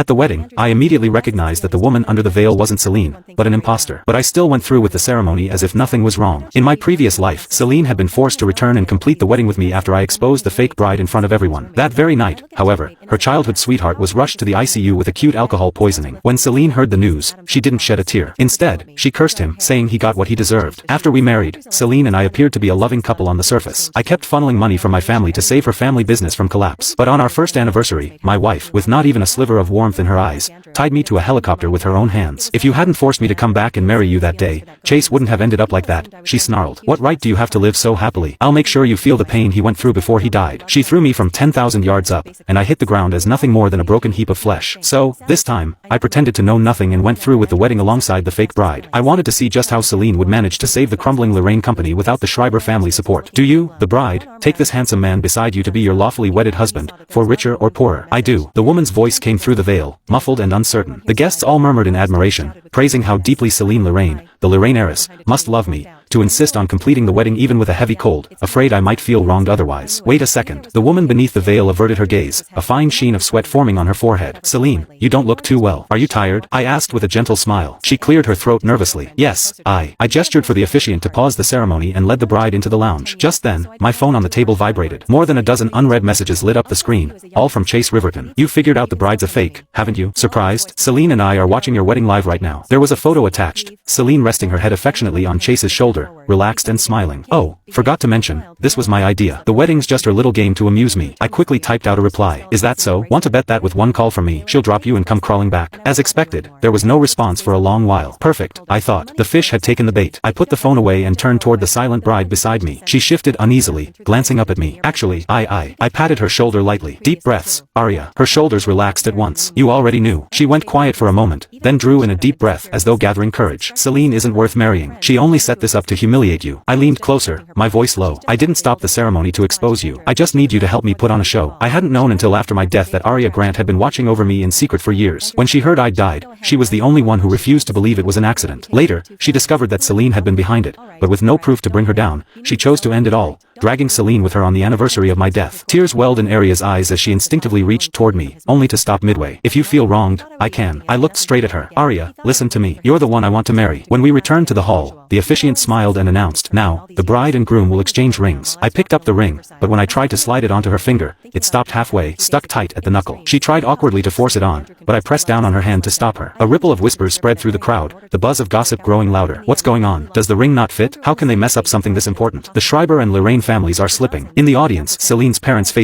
At the wedding, I immediately recognized that the woman under the veil wasn't Celine, but an imposter. But I still went through with the ceremony as if nothing was wrong. In my previous life, Celine had been forced to return and complete the wedding with me after I exposed the fake bride in front of everyone. That very night, however, her childhood sweetheart was rushed to the ICU with acute alcohol poisoning. When Celine heard the news, she didn't shed a tear. Instead, she cursed him, saying he got what he deserved. After we married, Celine and I appeared to be a loving couple on the surface. I kept funneling money from my family to save her family business from collapse. But on our first anniversary, my wife, with not even a sliver of warmth in her eyes, tied me to a helicopter with her own hands. If you hadn't forced me to come back and marry you that day, Chase wouldn't have ended up like that, she snarled. What right do you have to live so happily? I'll make sure you feel the pain he went through before he died. She threw me from 10,000 yards up, and I hit the ground as nothing more than a broken heap of flesh. So, this time, I pretended to know nothing and went through with the wedding alongside the fake bride. I wanted to see just how Celine would manage to save the crumbling Lorraine company without the Schreiber family support. Do you, the bride, take this handsome man beside you to be your lawfully wedded husband, for richer or poorer? I do. The woman's voice came through the veil, muffled and uncertain. The guests all murmured in admiration, praising how deeply Celine Lorraine, the Lorraine heiress, must love me, to insist on completing the wedding even with a heavy cold, afraid I might feel wronged otherwise. Wait a second. The woman beneath the veil averted her gaze, a fine sheen of sweat forming on her forehead. Celine, you don't look too well. Are you tired? I asked with a gentle smile. She cleared her throat nervously. Yes, I gestured for the officiant to pause the ceremony and led the bride into the lounge. Just then, my phone on the table vibrated. More than a dozen unread messages lit up the screen, all from Chase Riverton. You figured out the bride's a fake, haven't you? Surprised? Celine and I are watching your wedding live right now. There was a photo attached, Celine resting her head affectionately on Chase's shoulder, relaxed and smiling. Oh, forgot to mention, this was my idea. The wedding's just her little game to amuse me. I quickly typed out a reply. Is that so? Want to bet that with one call from me, she'll drop you and come crawling back? As expected, there was no response for a long while. Perfect, I thought. The fish had taken the bait. I put the phone away and turned toward the silent bride beside me. She shifted uneasily, glancing up at me. Actually, I patted her shoulder lightly. Deep breaths, Arya. Her shoulders relaxed at once. You already knew. She went quiet for a moment, then drew in a deep breath as though gathering courage. Celine isn't worth marrying. She only set this up to humiliate you. I leaned closer, my voice low. I didn't stop the ceremony to expose you. I just need you to help me put on a show. I hadn't known until after my death that Arya Grant had been watching over me in secret for years. When she heard I'd died, she was the only one who refused to believe it was an accident. Later, she discovered that Celine had been behind it, but with no proof to bring her down, she chose to end it all, dragging Celine with her on the anniversary of my death. Tears welled in Arya's eyes as she instinctively reached toward me, only to stop midway. If you feel wronged, I can. I looked straight at her. Arya, listen to me. You're the one I want to marry. When we returned to the hall, the officiant smiled and announced, now, the bride and groom will exchange rings. I picked up the ring, but when I tried to slide it onto her finger, it stopped halfway, stuck tight at the knuckle. She tried awkwardly to force it on, but I pressed down on her hand to stop her. A ripple of whispers spread through the crowd, the buzz of gossip growing louder. What's going on? Does the ring not fit? How can they mess up something this important? The Schreiber and Lorraine families are slipping. In the audience, Celine's parents' faces